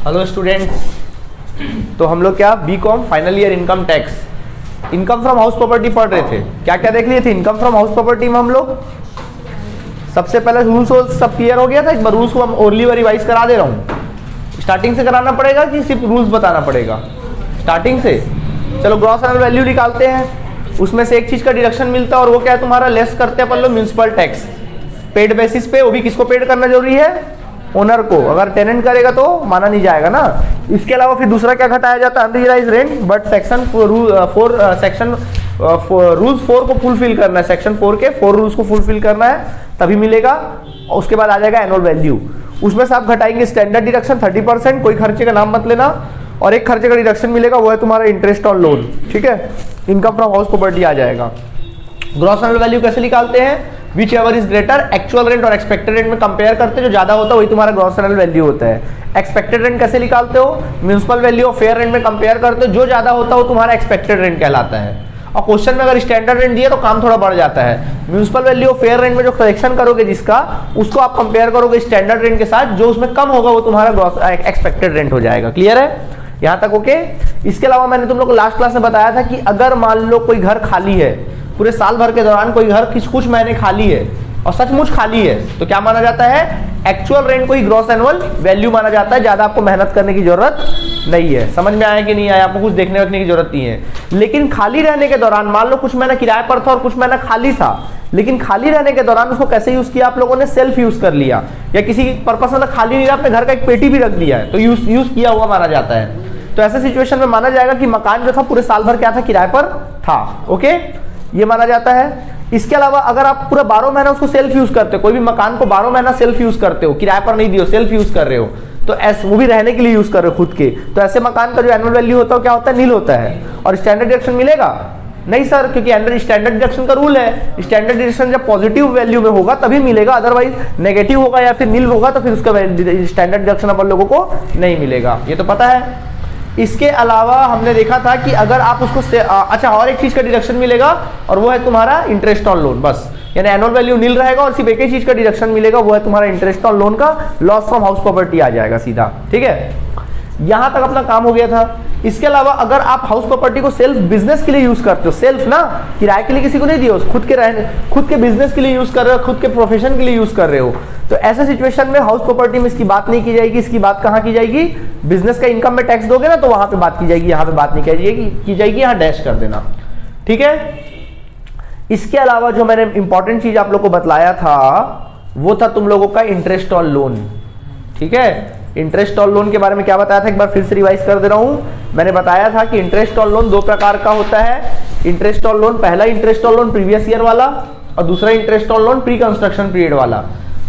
Hello students, तो हम लोग क्या B Com final year income tax income from house property पढ़ रहे थे। क्या क्या देख लिए थे इनकम फ्रॉम हाउस प्रॉपर्टी में हम लोग? सबसे पहले रूल्स सब क्लियर हो गया था। एक बार रूल्स को हम ओरली रिवाइज करा दे रहा हूँ। स्टार्टिंग से कराना पड़ेगा कि सिर्फ रूल्स बताना पड़ेगा? स्टार्टिंग से। चलो ग्रॉस एनुअल वैल्यू निकालते हैं। उसमें से एक चीज का डिडक्शन मिलता है और वो क्या है तुम्हारा, लेस करते हैं अपन लोग म्यूनसिपल टैक्स पेड बेसिस पे। वो भी किसको पेड करना जरूरी है? ओनर को। अगर टेनेंट करेगा तो माना नहीं जाएगा ना। इसके अलावा फिर दूसरा क्या घटाया जाता है? Unrealised rent. But section 4 rules 4 को फुलफिल करना है। सेक्शन 4 के 4 रूल्स को फुलफिल करना है तभी मिलेगा। और उसके बाद आ जाएगा एनुअल वैल्यू। उसमें से आप घटाएंगे स्टैंडर्ड डिडक्शन 30%, कोई खर्चे का नाम मत लेना। और एक खर्चे का डिडक्शन मिलेगा, वो है तुम्हारा इंटरेस्ट ऑन लोन। ठीक है, इनकम फ्रॉम हाउस प्रॉपर्टी आ जाएगा। ग्रॉस एनुअल वैल्यू कैसे निकालते हैं? Which ever is greater, actual rent और एक्सपेक्टेड रेंट में कंपेयर करते हैं। जो ज्यादा होता है वही तुम्हारा ग्रॉस एनुअल वैल्यू होता है। एक्सपेक्टेड रेंट कैसे निकालते हो? म्यूनसिपल वैल्यू और फेयर रेंट में कंपेयर करते हो। जो ज्यादा होता है वो तुम्हारा एक्सपेक्टेड रेंट कहलाता है। और क्वेश्चन में अगर स्टैंडर्ड रेंट दिया तो काम थोड़ा बढ़ जाता है। म्यूनसिपल वैल्यू और फेयर रेंट में जो कलेक्शन करोगे जिसका, उसको आप कंपेयर करोगे स्टैंडर्ड रेंट के साथ। जो उसमें कम होगा वो तुम्हारा ग्रॉस एक्सपेक्टेड रेंट हो जाएगा। क्लियर है यहाँ तक? ओके। इसके अलावा मैंने तुम लोग को लास्ट क्लास में बताया था कि अगर मान लो कोई घर खाली है, पूरे साल भर के दौरान कोई घर कुछ महीने खाली है और सचमुच खाली है, तो क्या माना जाता है? एक्चुअल रेंट को ही ग्रॉस एनुअल वैल्यू माना जाता है। ज्यादा आपको मेहनत करने की जरूरत नहीं है। समझ में आया कि नहीं आया? आपको कुछ देखने रखने की जरूरत नहीं है। लेकिन खाली रहने के दौरान मान लो कुछ महीना किराए पर था और कुछ महीना खाली था, लेकिन खाली रहने के दौरान उसको कैसे यूज किया आप लोगों ने? सेल्फ यूज कर लिया, या किसी पर्पस में खाली नहीं रहा, अपने घर का एक पेटी भी रख दिया है, तो यूज किया हुआ माना जाता है। तो ऐसे सिचुएशन में माना जाएगा कि मकान जो था पूरे साल भर क्या था? किराए पर था। ओके, ये माना जाता है। इसके अलावा अगर आप पूरा 12 महीना उसको सेल्फ यूज करते हो, कोई भी मकान को 12 महीना सेल्फ यूज करते हो, किराए पर नहीं दियो, सेल्फ यूज कर रहे हो, तो ऐसे वो भी रहने के लिए यूज कर रहे हो खुद के, तो ऐसे मकान का जो एनुअल वैल्यू होता है क्या होता है? नील होता है। और स्टैंडर्ड डिडक्शन मिलेगा नहीं सर, क्योंकि स्टैंडर्ड डिडक्शन का रूल है, स्टैंडर्ड डिडक्शन जब पॉजिटिव वैल्यू में होगा तभी मिलेगा, अदरवाइज नेगेटिव होगा या फिर नील होगा तो फिर उसका स्टैंडर्ड डिडक्शन अपन लोगों को नहीं मिलेगा। ये तो पता है। इसके अलावा हमने देखा था कि अगर आप उसको अच्छा, और एक चीज का डिडक्शन मिलेगा और वो है तुम्हारा इंटरेस्ट ऑन लोन। बस, यानी एनुअल वैल्यू नील रहेगा और सिर्फ एक ही चीज का डिडक्शन मिलेगा, वो है तुम्हारा इंटरेस्ट ऑन लोन का लॉस फ्रॉम हाउस प्रॉपर्टी आ जाएगा सीधा। ठीक है, यहां तक अपना काम हो गया था। इसके अलावा अगर आप हाउस प्रॉपर्टी को सेल्फ बिजनेस के लिए यूज करते हो, सेल्फ ना, किराए के लिए किसी को नहीं दियो, खुद के बिजनेस के लिए यूज कर रहे हो, खुद के प्रोफेशन के लिए यूज कर रहे हो, तो ऐसे सिचुएशन में हाउस प्रॉपर्टी में इसकी बात नहीं की जाएगी। इसकी बात कहां की जाएगी? बिजनेस का इनकम में टैक्स दोगे ना तो वहां पे बात की जाएगी, यहां पे बात नहीं की जाएगी, यहां डैश कर देना। ठीक है। इसके अलावा जो मैंने इंपॉर्टेंट चीज आप लोग को बतलाया था वो था तुम लोगों का इंटरेस्ट ऑन लोन। ठीक है, इंटरेस्ट ऑन लोन के बारे में क्या बताया था, एक बार फिर से रिवाइज कर दे रहा हूं। मैंने बताया था कि इंटरेस्ट ऑन लोन 2 प्रकार का होता है। इंटरेस्ट ऑन लोन, पहला interest on loan previous year वाला और दूसरा interest on loan pre construction period वाला।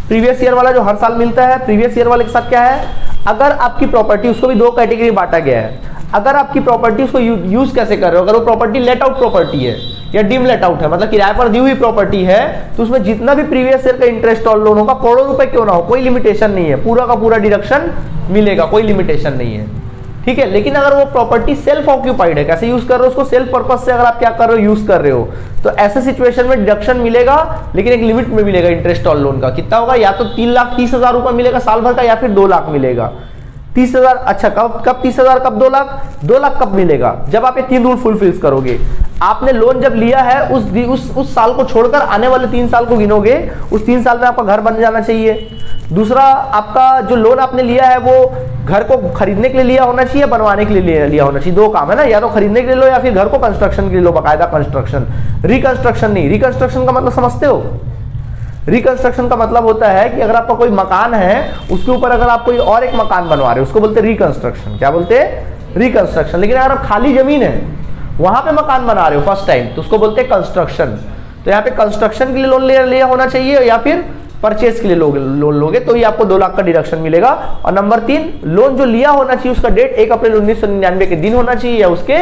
प्रीवियस ईयर वाला जो हर साल मिलता है, प्रीवियस ईयर वाले के साथ क्या है, अगर आपकी प्रॉपर्टी, उसको भी 2 कैटेगरी बांटा गया है। अगर आपकी प्रॉपर्टी उसको यूज कैसे कर रहे हो, अगर वो प्रॉपर्टी लेट आउट प्रॉपर्टी है या डीम लेट आउट है, मतलब किराए पर दी हुई प्रॉपर्टी है, तो उसमें जितना भी प्रीवियस ईयर का इंटरेस्ट ऑन लोन होगा, करोड़ों रुपए क्यों ना हो, कोई लिमिटेशन नहीं है, पूरा का पूरा डिडक्शन मिलेगा, कोई लिमिटेशन नहीं है। ठीक है। लेकिन अगर वो प्रॉपर्टी सेल्फ ऑक्यूपाइड है, कैसे यूज कर रहे हो उसको, सेल्फ पर्पस से अगर आप क्या कर रहे हो, यूज कर रहे हो, तो ऐसे सिचुएशन में डिडक्शन मिलेगा, लेकिन एक लिमिट में मिलेगा। इंटरेस्ट ऑन लोन का कितना होगा, या तो 3,30,000 रुपए मिलेगा साल भर का, या फिर 2 लाख मिलेगा। 30,000, अच्छा कब 30,000, कब 2 लाख? 2 लाख कब मिलेगा? जब आप ये 3 रूल फुलफिल करोगे। आपने लोन जब लिया है उस साल को छोड़कर आने वाले 3 साल को गिनोगे, उस 3 साल में आपका घर बन जाना चाहिए। दूसरा, आपका जो लोन आपने लिया है वो घर को खरीदने के लिए लिया होना चाहिए, बनवाने के लिए लिया होना चाहिए। 2 काम है ना, या तो खरीदने के लिए लो या फिर घर को कंस्ट्रक्शन के लिए लो, बाकायदा कंस्ट्रक्शन। रिकंस्ट्रक्शन नहीं। रिकंस्ट्रक्शन का मतलब समझते हो? रिकंस्ट्रक्शन का मतलब होता है कि अगर आपका कोई मकान है, उसके ऊपर अगर आप कोई और एक मकान बनवा रहे हो, उसको बोलते हैं रिकंस्ट्रक्शन। क्या बोलते हैं? रिकंस्ट्रक्शन। लेकिन अगर आप खाली जमीन है, वहां पे मकान बना रहे हो फर्स्ट टाइम, तो उसको बोलते हैं कंस्ट्रक्शन। तो यहाँ पे कंस्ट्रक्शन के लिए लोन लिया होना चाहिए या फिर परचेज के लिए लोन लोगे, तो ये आपको 2 लाख का डिडक्शन मिलेगा। और नंबर 3, लोन जो लिया होना चाहिए उसका डेट 1 अप्रैल 1999 के दिन होना चाहिए या उसके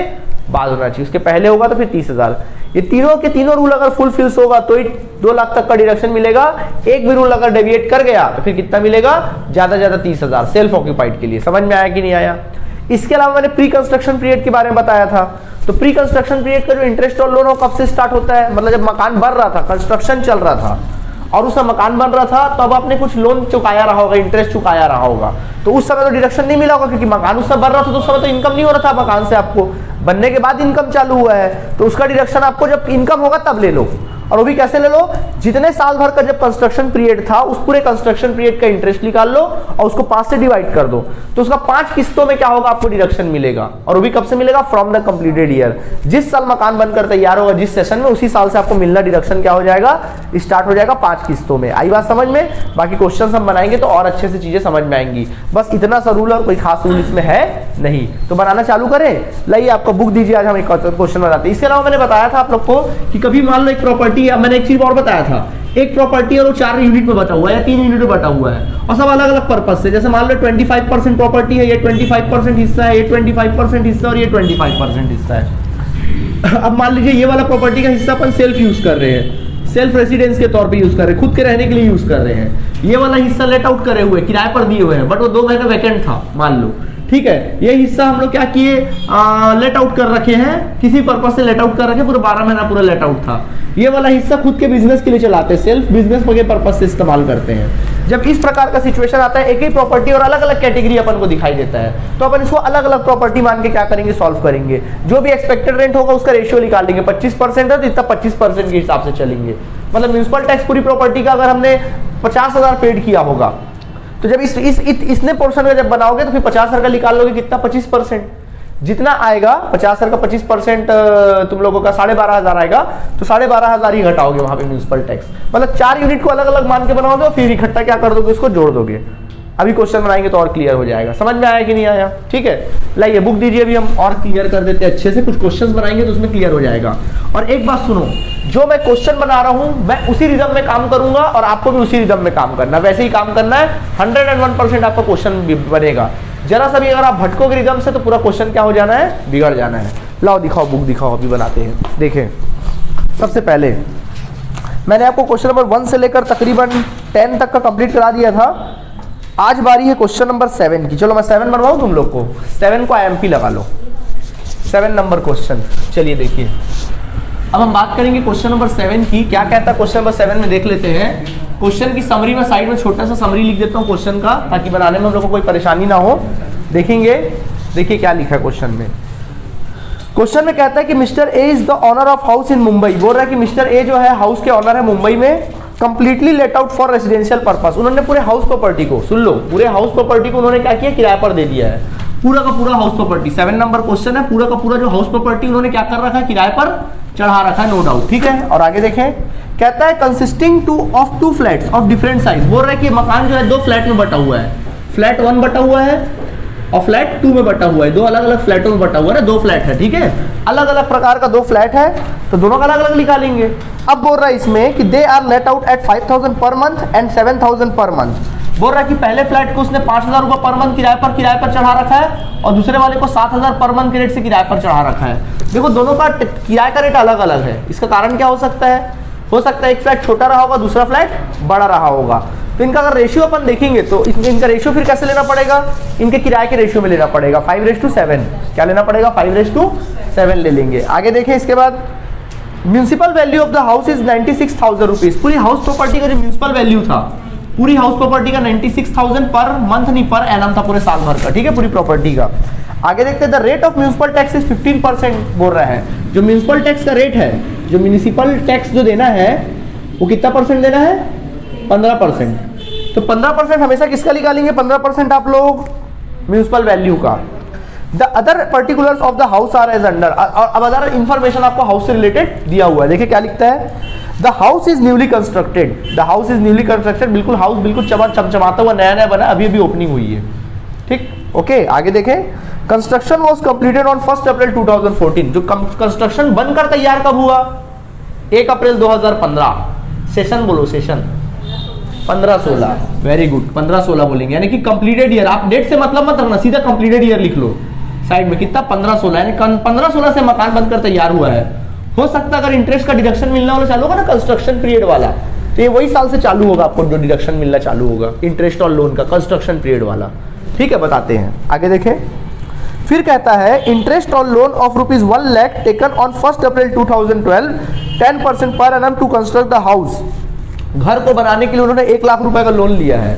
बाद होना चाहिए। उसके पहले होगा तो फिर 30,000। ये तीनों के तीनों रूल अगर फुलफिल्स होगा तो ही 2 लाख तक का डिडक्शन मिलेगा। एक भी रूल अगर डेविएट कर गया तो फिर कितना मिलेगा? ज्यादा ज्यादा 30,000 सेल्फ ऑक्यूपाइड के लिए। समझ में आया कि नहीं आया? इसके अलावा मैंने प्री कंस्ट्रक्शन पीरियड के बारे में बताया था। तो प्री कंस्ट्रक्शन पीरियड का जो इंटरेस्ट ऑन लोन हो कब से स्टार्ट होता है, मतलब जब मकान बन रहा था, कंस्ट्रक्शन चल रहा था, और उसका मकान बन रहा था, तो अब आपने कुछ लोन चुकाया रहा होगा, इंटरेस्ट चुकाया रहा होगा, तो उस समय तो डिडक्शन नहीं मिला होगा, क्योंकि मकान उस समय बन रहा था, तो उस समय तो इनकम नहीं हो रहा था मकान से, आपको बनने के बाद इनकम चालू हुआ है, तो उसका डिडक्शन आपको जब इनकम होगा तब ले लो। और वो भी कैसे ले लो, जितने साल भर का जब कंस्ट्रक्शन पीरियड था उस पूरे कंस्ट्रक्शन पीरियड का इंटरेस्ट निकाल लो और उसको 5 से डिवाइड कर दो, तो उसका 5 किस्तों में क्या होगा, आपको डिडक्शन मिलेगा। और वो भी कब से मिलेगा, फ्रॉम द कंप्लीटेड ईयर। जिस साल मकान बनकर तैयार होगा, जिस सेशन में, उसी साल से आपको मिलना डिडक्शन क्या हो जाएगा, स्टार्ट हो जाएगा 5 किस्तों में। आई बात समझ में? बाकी क्वेश्चन हम बनाएंगे तो और अच्छे से चीजें समझ में आएंगी। बस इतना सा रूल और कोई खास रूल इसमें है नहीं। तो बनाना चालू करें। लाइए आपका बुक दीजिए, आज हम एक क्वेश्चन बनाते हैं। इसके अलावा मैंने बताया था आप लोग को कि कभी मान लो एक प्रॉपर्टी, मैंने एक चीज और बताया था, एक प्रॉपर्टी और वो 4 यूनिट में बटा हुआ है या 3 यूनिट में बटा हुआ है, और सब अलग अलग पर्पस से। जैसे मान लो 25% प्रॉपर्टी है, ये 25% हिस्सा है, ये 25% हिस्सा और ये 25% हिस्सा है। अब मान लीजिए ये वाला प्रॉपर्टी का हिस्सा अपन सेल्फ यूज कर रहे हैं, सेल्फ रेसिडेंस के तौर पे यूज कर रहे हैं, खुद के रहने के लिए यूज कर रहे हैं। ये वाला हिस्सा लेट आउट करे हुए, किराए पर दिए हुए हैं, बट वो 2 महीने वैकेंट था मान लो, ठीक है। ये हिस्सा हम लोग क्या किए, लेट आउट कर रखे हैं, किसी पर्पस से लेट आउट कर रखे, पूरा 12 महीना पूरा लेट आउट था। ये वाला हिस्सा खुद के बिजनेस के लिए चलाते हैं, सेल्फ बिजनेस के पर्पस से इस्तेमाल करते हैं। जब इस प्रकार का सिचुएशन आता है, एक ही प्रॉपर्टी और अलग अलग कैटेगरी अपन को दिखाई देता है, तो अपन इसको अलग अलग प्रॉपर्टी मान के क्या करेंगे, सॉल्व करेंगे। जो भी एक्सपेक्टेड रेंट होगा उसका रेशियो निकाल लेंगे। 25% है तो इतना 25% के हिसाब से चलेंगे। मतलब म्युनिसिपल टैक्स पूरी प्रॉपर्टी का अगर हमने 50,000 पेड किया होगा, तो जब इसने पोर्शन का जब बनाओगे तो फिर 50,000 का निकाल लोगे, कितना, 25%। जितना आएगा 50,000 का 25% तुम लोगों का 12,500 आएगा, तो 12,500 ही घटाओगे वहां पे म्युनिसिपल टैक्स। मतलब 4 यूनिट को अलग अलग मान के बनाओगे और फिर इकट्ठा क्या कर दोगे, उसको जोड़ दोगे। अभी क्वेश्चन बनाएंगे तो और क्लियर हो जाएगा। समझ में आया कि नहीं आया? ठीक है, लाइए बुक दीजिए, अभी हम और क्लियर कर देते हैं अच्छे से। कुछ क्वेश्चंस बनाएंगे तो उसमें क्लियर हो जाएगा। और एक बात सुनो, जो मैं क्वेश्चन बना रहा हूं मैं उसी रिदम में काम करूंगा और आपको भी उसी रिदम में काम करना, वैसे ही काम करना है। 101% आपका क्वेश्चन बनेगा। जरा सा भी अगर आप भटकोगे रिदम से तो पूरा क्वेश्चन क्या हो जाना है, बिगड़ जाना है। लाओ दिखाओ, बुक दिखाओ, अभी बनाते हैं। देखें, सबसे पहले मैंने आपको क्वेश्चन नंबर 1 से लेकर तकरीबन 10 तक का कंप्लीट करा दिया था। आज बारी है क्वेश्चन नंबर 7 की। चलो मैं 7 बनवाऊं तुम लोग को, 7 को IMP लगा लो, 7 नंबर क्वेश्चन। चलिए देखिए, अब हम बात करेंगे क्वेश्चन नंबर 7 की। क्या कहता है क्वेश्चन नंबर 7 में, देख लेते हैं। क्वेश्चन की समरी में साइड में छोटा सा समरी लिख देता हूँ क्वेश्चन का, ताकि बनाने में हम लोग को कोई परेशानी ना हो। देखेंगे, देखिए क्या लिखा है क्वेश्चन में। क्वेश्चन में कहता है कि mister A is the owner of house in Mumbai. बोल रहा है कि मिस्टर ए जो है हाउस के ऑनर है मुंबई में, completely let out for residential purpose. उन्होंने पूरे हाउस प्रॉपर्टी को, सुन लो, पूरे हाउस प्रॉपर्टी को उन्होंने क्या किया, किराए पर दे दिया है। पूरा का पूरा हाउस प्रॉपर्टी, 7 नंबर क्वेश्चन है। पूरा का पूरा जो हाउस प्रॉपर्टी उन्होंने क्या कर रखा है, किराए पर चढ़ा रखा है, नो डाउट, ठीक है। और आगे देखें, कहता है consisting of 2 flats of different size. बोल रहा है कि मकान जो है 2 फ्लैट में बटा हुआ है। फ्लैट 1 बटा हुआ है और फ्लैट 2 में बटा हुआ है। 2 अलग अलग फ्लैटों में बटा हुआ है ना, 2 फ्लैट है, ठीक है। अलग अलग प्रकार का 2 फ्लैट है, तो दोनों का अलग अलग निकालेंगे। अब बोल रहा है इसमें कि they are let out at 5,000 per month and 7,000 per month. बोल रहा है कि पहले फ्लैट को उसने 5,000 रुपये पर मंथ किराए पर चढ़ा रखा है, और दूसरे वाले को 7,000 पर मंथ के रेट से किराए पर चढ़ा रखा है। देखो दोनों का किराए का रेट अलग अलग है। इसका कारण क्या हो सकता है? हो सकता है एक फ्लैट छोटा रहा होगा, दूसरा फ्लैट बड़ा रहा होगा। तो इनका अगर रेशियो अपन देखेंगे तो इनका रेशियो फिर कैसे लेना पड़ेगा, इनके किराए के रेशियो में लेना पड़ेगा, 5:7। क्या लेना पड़ेगा, 5:7 ले लेंगे। आगे देखें, इसके बाद municipal value of the house is 96,000 rupees. पूरी हाउस प्रॉपर्टी का जो म्युनिसिपल वैल्यू था, पूरी हाउस प्रॉपर्टी का 96,000 पर मंथ नहीं पर एनम था, पूरे साल भर का, ठीक है, पूरी प्रॉपर्टी का। आगे देखते हैं, the rate of municipal tax is 15% बोल रहा है। जो म्युनिसिपल टैक्स का रेट है, जो म्युनिसिपल टैक्स जो देना है वो कितना परसेंट देना है, 15%। तो 15% हमेशा किसका निकालेंगे, 15% आप लोग म्युनिसिपल वैल्यू का। The other particulars of the house are as under. अब अदर इंफॉर्मेशन आपको हाउस से रिलेटेड दिया हुआ है। देखिए क्या लिखता है, the house is newly constructed. The house is newly constructed, बिल्कुल हाउस बिल्कुल चमचमाता हुआ नया नया बना, अभी अभी ओपनिंग हुई है, ठीक, ओके। आगे देखें, construction was completed on 1 April 2014। जो कंस्ट्रक्शन बनकर तैयार कब हुआ, 1 अप्रैल 2015। सेशन बोलो, सेशन 15-16, वेरी गुड, 15-16 बोलेंगे, यानी कि कंप्लीटेड ईयर। आप डेट से मतलब मत रखना, सीधा कंप्लीटेड ईयर लिख लो साइड में, कितना, 15-16, यानी 15-16 से मकान बनकर तैयार हुआ है। हो सकता है अगर इंटरेस्ट का डिडक्शन मिलना वाला चालू होगा ना, कंस्ट्रक्शन पीरियड वाला, तो ये वही साल से चालू होगा आपको जो डिडक्शन मिलना चालू होगा, इंटरेस्ट और लोन का, कंस्ट्रक्शन पीरियड वाला, ठीक है। बताते हैं, आगे देखें। फिर कहता है इंटरेस्ट और loan of ₹1 lakh taken on 1 April 2012, 10% per annum to construct the house घर को बनाने के लिए उन्होंने 1 लाख रुपए का लोन लिया है।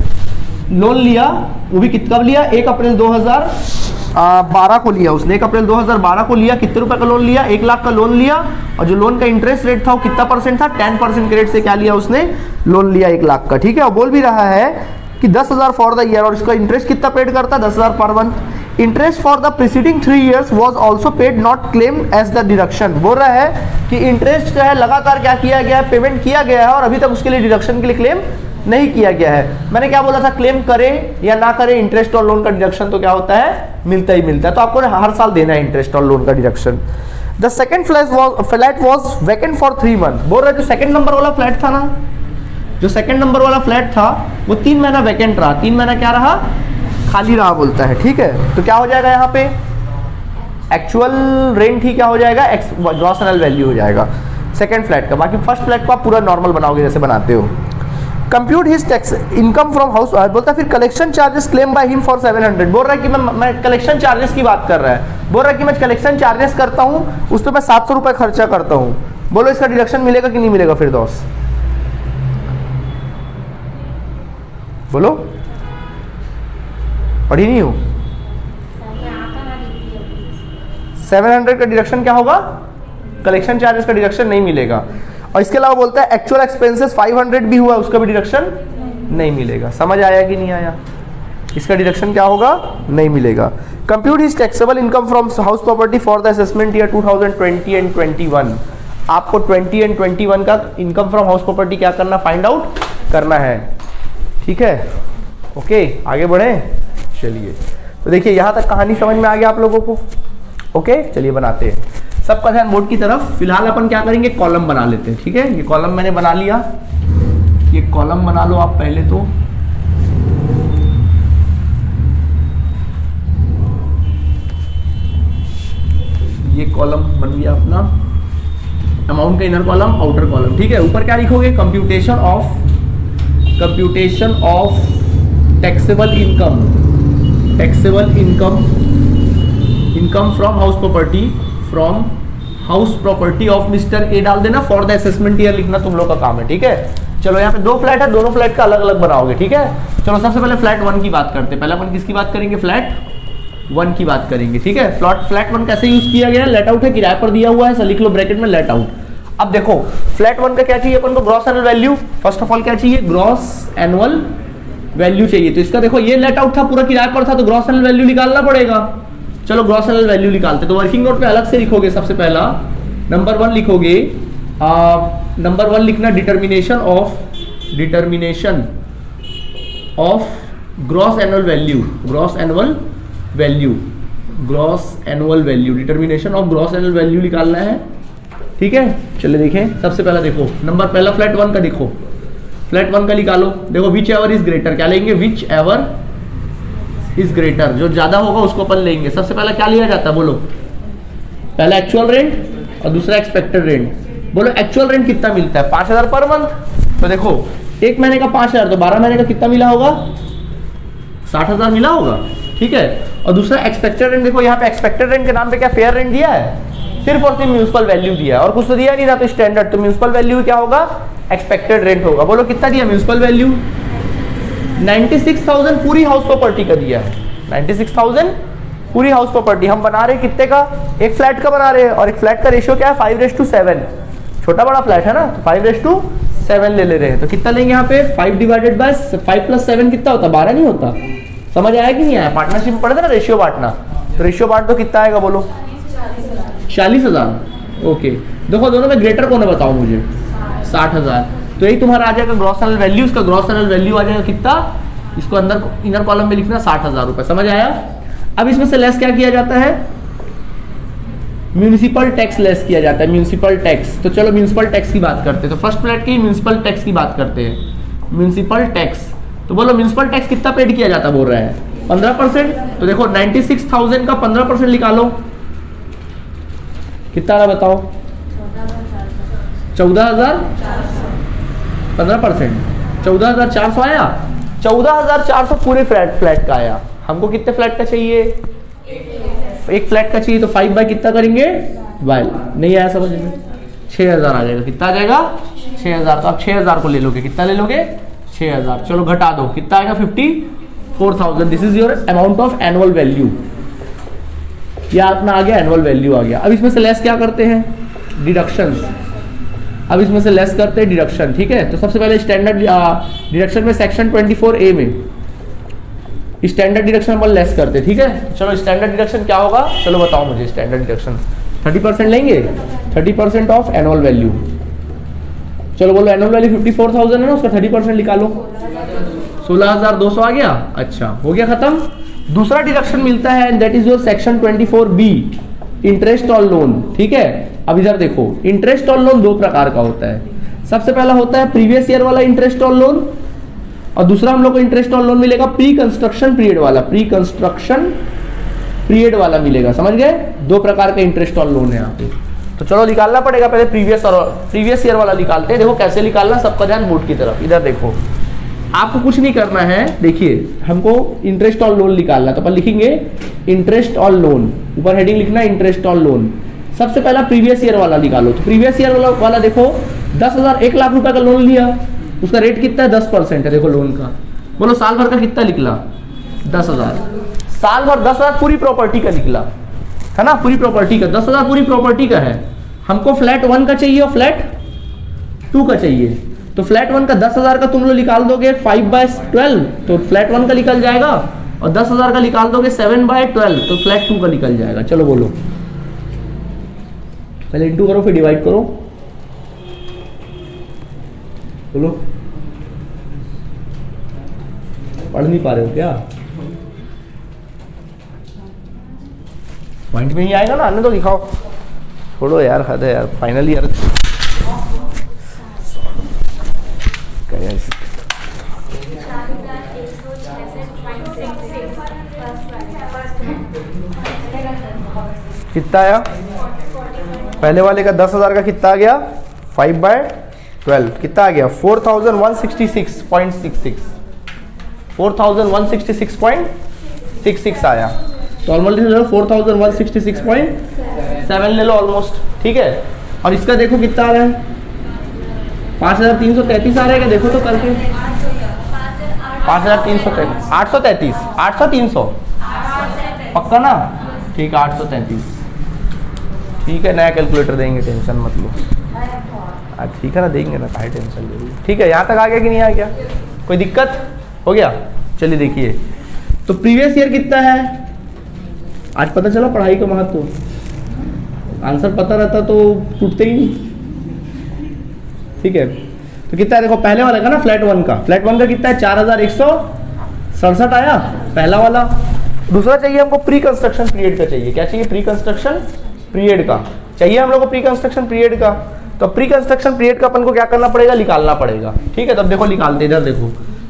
लोन लिया, वो भी कब लिया? 1 अप्रैल 2012 को लिया उसने। 1 अप्रैल 2012 को लिया। कितने रुपए का लोन लिया? 1 लाख का लोन लिया। और जो लोन का इंटरेस्ट रेट था वो कितना परसेंट था? 10% के रेट से क्या लिया उसने? लोन लिया 1 लाख का। ठीक है, और बोल भी रहा है कि 10,000 फॉर द ईयर, और इसका इंटरेस्ट कितना पेड करता? 10,000 per month. Interest for the preceding 3 years was also paid, not claim as the deduction. बोल रहा है कि इंटरेस्ट जो है लगातार क्या किया गया है? पेमेंट किया गया है, और अभी तक उसके लिए डिडक्शन के लिए क्लेम नहीं किया गया है। मैंने क्या बोला था? क्लेम करें या ना करें, इंटरेस्ट और लोन का डिडक्शन तो क्या होता है? मिलता ही मिलता है। तो आपको हर साल देना है इंटरेस्ट और लोन का deduction. The second flat was vacant for 3 months। बोल रहा है जो सेकंड नंबर वाला फ्लैट था ना, जो सेकंड नंबर वाला फ्लैट था वो 3 महीना वैकेंट रहा। 3 महीना क्या रहा? खाली रहा बोलता है। ठीक है, तो क्या हो जाएगा यहाँ पे? एक्चुअल रेंट ही क्या हो जाएगा? ग्रॉस एनुअल वैल्यू हो जाएगा सेकंड फ्लैट का। बाकी फर्स्ट फ्लैट को आप पूरा नॉर्मल बनाओगे जैसे बनाते हो। Compute his tax income from house, बोलता है फिर collection charges claim by him for 700। बोल रहा है कि मैं कलेक्शन चार्जेस की बात कर रहा है। बोल रहा है कि मैं कलेक्शन चार्जेस करता हूँ, उस पर मैं 700 रुपये खर्चा करता हूँ। बोलो इसका डिडक्शन मिलेगा कि नहीं मिलेगा? फिर दोस्त बोलो, पढ़ी नहीं हो? 700 का डिडक्शन क्या होगा? कलेक्शन चार्जेस का डिडक्शन नहीं मिलेगा। और इसके अलावा बोलता है एक्चुअल एक्सपेंसेस 500 भी हुआ, उसका भी डिडक्शन नहीं मिलेगा। समझ आया कि नहीं आया? इसका डिडक्शन क्या होगा? नहीं मिलेगा। Compute his taxable income from house property for the assessment year 2020 and 21। आपको 20 एंड 21 का इनकम फ्रॉम हाउस प्रॉपर्टी क्या करना? फाइंड आउट करना है। ठीक है, ओके, आगे बढ़े। चलिए, तो देखिए यहाँ तक कहानी समझ में आ गया आप लोगों को? ओके, चलिए बनाते हैं। सबका ध्यान बोर्ड की तरफ। फिलहाल अपन क्या करेंगे? कॉलम बना लेते हैं। ठीक है, ये कॉलम मैंने बना लिया। ये कॉलम बना लो आप पहले तो। ये कॉलम बन गया अपना, अमाउंट का इनर कॉलम, आउटर कॉलम। ठीक है, ऊपर क्या लिखोगे? Computation of taxable income, income from house property of mister A डाल देना। फॉर द असेसमेंट ईयर लिखना तुम लोग का काम है। ठीक है, चलो यहाँ पे 2 फ्लैट है, दोनों फ्लैट का अलग अलग बनाओगे। ठीक है, चलो सबसे पहले फ्लैट 1 की बात करते हैं। पहले अपन किसकी बात करेंगे? फ्लैट 1 की बात करेंगे। ठीक है, फ्लैट 1 कैसे यूज किया गया है? लेट आउट है, किराए पर दिया हुआ है, लिख लो ब्रैकेट में लेट आउट। अब देखो फ्लैट 1 का क्या चाहिए अपन को? Gross annual value. First of all क्या चाहिए? ग्रॉस एनुअल वैल्यू चाहिए। तो इसका देखो ये लेट आउट था, पूरा किराए पर था, तो ग्रॉस एनुअल वैल्यू निकालना पड़ेगा। चलो ग्रॉस एनुअल वैल्यू निकालते। तो वर्किंग नोट पे अलग से लिखोगे। सबसे पहला नंबर 1 लिखोगे, नंबर 1 लिखना determination of gross annual value, determination of gross annual value निकालना है। ठीक है, चलिए देखें। सबसे पहला देखो नंबर पहला फ्लैट 1 का देखो, फ्लैट 1 का निकालो। देखो विच एवर इज ग्रेटर, क्या लेंगे? विच एवर इज ग्रेटर, जो ज्यादा होगा उसको अपन लेंगे। सबसे पहला क्या लिया जाता है? बोलो, पहला एक्चुअल रेंट और दूसरा एक्सपेक्टेड रेंट। बोलो एक्चुअल रेंट कितना मिलता है? 5,000 पर मंथ। तो देखो 1 महीने का 5,000, तो 12 महीने का कितना मिला होगा? 60,000 मिला होगा। ठीक है, और दूसरा एक्सपेक्टेड रेंट। देखो यहाँ पे एक्सपेक्टेड रेंट के नाम पे क्या फेयर रेंट दिया है? सिर्फ और सिर्फ म्यूनिसिपल वैल्यू दिया है, और कुछ तो दिया नहीं था। तो स्टैंडर्ड, तो म्यूनिसिपल वैल्यू क्या होगा? एक्सपेक्टेड रेंट होगा। बोलो कितना दिया म्यूनिसिपल वैल्यू? 96,000 पूरी हाउस प्रॉपर्टी का दिया है। 96,000 पूरी हाउस प्रॉपर्टी। हम बना रहे कितने का? एक फ्लैट का बना रहे हैं, और एक फ्लैट का रेशियो क्या है? 5:7। छोटा बड़ा फ्लैट है ना, तो 5:7 ले रहे हैं। तो कितना लेंगे यहाँ पे? 5 + 7 कितना होता? 12 नहीं होता? समझ आया कि नहीं आया? पार्टनरशिप में पढ़े थे ना रेशियो बांटना, तो रेशियो बांट दो, कितना आएगा बोलो? 40,000। ओके, देखो दोनों में ग्रेटर कौन है बताओ मुझे? 60,000। तो यही तुम्हारा आ जाएगा ग्रॉस एनुअल वैल्यू। इसका ग्रॉस एनुअल वैल्यू आ जाएगा कितना? इसको अंदर इनर कॉलम में लिखना 60,000 रुपए। समझ आया? अब इसमें से लेस क्या किया जाता है? म्यूनिसिपल टैक्स लेस किया जाता है, म्यूनिसिपल टैक्स। तो चलो म्यूनिसिपल टैक्स की बात करते हैं। तो फर्स्ट फ्लैट की म्यूनिसिपल टैक्स की बात करते हैं। म्यूनिसिपल टैक्स, तो बोलो म्यूनिसिपल टैक्स कितना पेड किया जाता बोल रहा है? 15%। तो देखो 96,000 का 15% निकालो, कितना आ रहा बताओ? 14,000। 15% 14,400 आया। 14,400 पूरे फ्लैट का आया। हमको कितने फ्लैट का चाहिए? एक फ्लैट का चाहिए। तो 5 बाय कितना करेंगे? 12। नहीं आया समझ में? 6000 आ जाएगा। कितना आ जाएगा? 6000। तो आप 6000 को ले लोगे, कितना ले लोगे? 6000। चलो घटा दो, कितना आएगा? 54,000। This is your amount of annual value. ये अपना आ गया एनुअल वैल्यू आ गया। अब इसमें से लेस क्या करते हैं? डिडक्शंस। अब इसमें से लेस करते हैं डिडक्शन, ठीक है। तो सबसे पहले स्टैंडर्ड डिडक्शन में सेक्शन 24A में स्टैंडर्ड डिडक्शन अपन लेस करते, ठीक है। चलो स्टैंडर्ड डिडक्शन क्या होगा, चलो बताओ मुझे। स्टैंडर्ड डिडक्शन 30% लेंगे, 30% ऑफ एनुअल वैल्यू। चलो बोलो एनुअल वैल्यू 54,000 है ना, उसका 30% निकालो, 16,200 आ गया। अच्छा, हो गया खत्म। दूसरा डिडक्शन मिलता है, that is your section 24B, interest on loan, ठीक है। अब इधर देखो, इंटरेस्ट ऑन लोन दो प्रकार का होता है। सबसे पहला होता है प्रीवियस ईयर वाला इंटरेस्ट ऑन लोन, और दूसरा हम लोग को इंटरेस्ट ऑन लोन मिलेगा प्री कंस्ट्रक्शन पीरियड वाला, प्री कंस्ट्रक्शन पीरियड वाला मिलेगा। समझ गए? दो प्रकार का इंटरेस्ट ऑन लोन है यहाँ पे। तो चलो निकालना पड़ेगा, पहले प्रीवियस ईयर वाला निकालते हैं। देखो कैसे निकालना, सबका ध्यान बोर्ड की तरफ। इधर देखो, आपको कुछ नहीं करना है। देखिए, हमको इंटरेस्ट ऑन लोन निकालना, तो अपन लिखेंगे इंटरेस्ट ऑन लोन, ऊपर हेडिंग लिखना इंटरेस्ट ऑन लोन। सबसे पहला प्रीवियस ईयर वाला निकालो। तो प्रीवियस ईयर वाला देखो, 10,000 1 लाख रुपए का लोन लिया, उसका रेट कितना है? 10% है। देखो लोन का, बोलो साल भर का कितना निकला? 10,000। साल भर 10,000 पूरी प्रॉपर्टी का निकला है ना, पूरी प्रॉपर्टी का 10,000 पूरी प्रॉपर्टी का है। हमको फ्लैट 1 का चाहिए और फ्लैट 2 का चाहिए। तो फ्लैट 1 का 10,000 का तुम लोग निकाल दोगे 5/12, तो फ्लैट 1 का निकल जाएगा, और 10,000 का निकाल दोगे 7/12, तो फ्लैट 2 का निकल जाएगा। चलो बोलो, पहले इंटू करो फिर डिवाइड करो, बोलो। पढ़ नहीं पा रहे हो क्या? पॉइंट में ही आएगा ना, आने तो दिखाओ। छोड़ो यार, हद है यार, फाइनली यार। कितना आया? पहले वाले का 10,000 का कितना आ गया? 5/12 कितना आ गया? 4,166.66 4,166.66 आया। तो ऑलमोस्ट 4,166.7 ले लो ऑलमोस्ट, ठीक है। और इसका देखो कितना आ रहा है? 5,333 आ रहा है क्या? देखो तो करके 5,333, 833, 800-300 पक्का ना? ठीक है, 833। ठीक है, नया कैलकुलेटर देंगे, टेंशन मत लो। ठीक है ना, देंगे ना, काहे टेंशन ले रही है। ठीक है, यहाँ तक आ गया कि नहीं आ गया? कोई दिक्कत हो गया? चलिए देखिए, तो प्रीवियस ईयर कितना है? आज पता चला पढ़ाई का महत्व। आंसर पता रहता तो टूटते ही नहीं, ठीक है। तो कितना है देखो, पहले वाला का ना, फ्लैट 1 का कितना है? 4,167 आया पहला वाला। दूसरा चाहिए हमको प्री कंस्ट्रक्शन पीरियड का चाहिए। क्या चाहिए? प्री कंस्ट्रक्शन पीरियड का चाहिए हम लोग को, प्री कंस्ट्रक्शन पीरियड का। तो प्री कंस्ट्रक्शन पीरियड का अपन को क्या करना पड़ेगा? निकालना पड़ेगा, ठीक है। तब देखो निकालते, इधर देखो,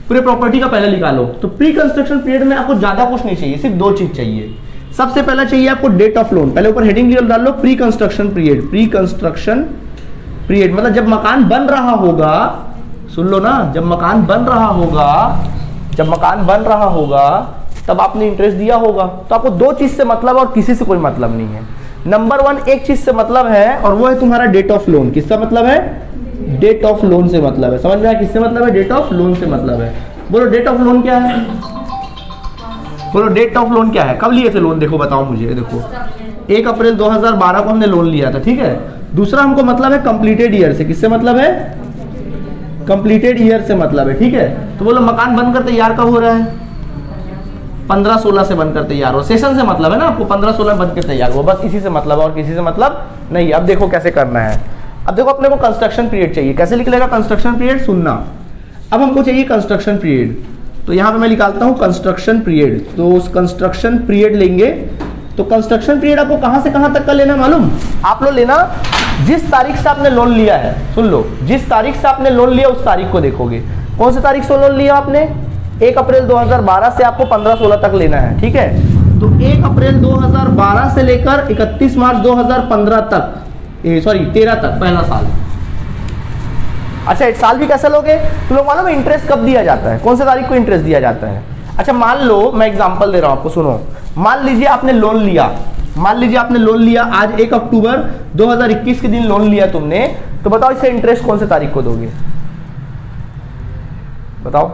पूरे प्रॉपर्टी का पहले निकालो। तो प्री कंस्ट्रक्शन पीरियड में आपको ज्यादा कुछ नहीं चाहिए, सिर्फ 2 चीज चाहिए। सबसे पहला चाहिए आपको डेट ऑफ लोन। पहले ऊपर हेडिंग डाल लो, pre construction period. Pre construction period मतलब जब मकान बन रहा होगा, सुन लो ना, जब मकान बन रहा होगा तब आपने इंटरेस्ट दिया होगा। तो आपको 2 चीज से मतलब और किसी से कोई मतलब नहीं है। नंबर 1 एक चीज से मतलब है, और वो है तुम्हारा डेट ऑफ लोन। किसका मतलब है? डेट ऑफ लोन से मतलब है। समझ में आया? किससे मतलब है? डेट ऑफ लोन से मतलब है। बोलो डेट ऑफ लोन क्या है? बोलो डेट ऑफ लोन क्या है? कब लिए थे लोन? देखो बताओ मुझे। देखो 1 अप्रैल 2012 को हमने लोन लिया था, ठीक है। दूसरा हमको मतलब है कंप्लीटेड ईयर से। किससे मतलब है? कंप्लीटेड ईयर से मतलब है, ठीक है। तो बोलो मकान बनकर तैयार कब हो रहा है? 15-16 से बनकर तैयार हो। सेशन से मतलब है ना आपको, 15-16 बनकर तैयार हो, बस इसी से मतलब है, और किसी से मतलब नहीं। अब देखो कैसे करना है। अब देखो अपने को कंस्ट्रक्शन पीरियड चाहिए। कैसे निकलेगा कंस्ट्रक्शन पीरियड? सुनना, अब हमको चाहिए कंस्ट्रक्शन पीरियड। तो यहाँ पे मैं निकालता हूँ कंस्ट्रक्शन पीरियड। तो उस कंस्ट्रक्शन पीरियड लेंगे। तो कंस्ट्रक्शन पीरियड आपको कहाँ से कहाँ तक का लेना मालूम? आप लोग लेना जिस तारीख से आपने लोन लिया है। सुन लो, जिस तारीख से आपने लोन लिया उस तारीख को देखोगे। कौन सी तारीख से लोन लिया आपने? 1 अप्रैल 2012 से आपको 15-16 तक लेना है, ठीक है। तो 1 अप्रैल 2012 से लेकर 31 मार्च 2015 तक, 13 तक, पहला साल। अच्छा, 1 साल भी कैसे लोगे? तुम लोग मालूम इंटरेस्ट कब दिया जाता है? कौन से तारीख को इंटरेस्ट दिया जाता है? अच्छा मान लो, मैं एग्जांपल दे रहा हूं आपको, सुनो। मान लीजिए आपने लोन लिया, मान लीजिए आपने लोन लिया आज 1 अक्टूबर 2021 के दिन लोन लिया तुमने, तो बताओ इससे इंटरेस्ट कौन से तारीख को दोगे? बताओ।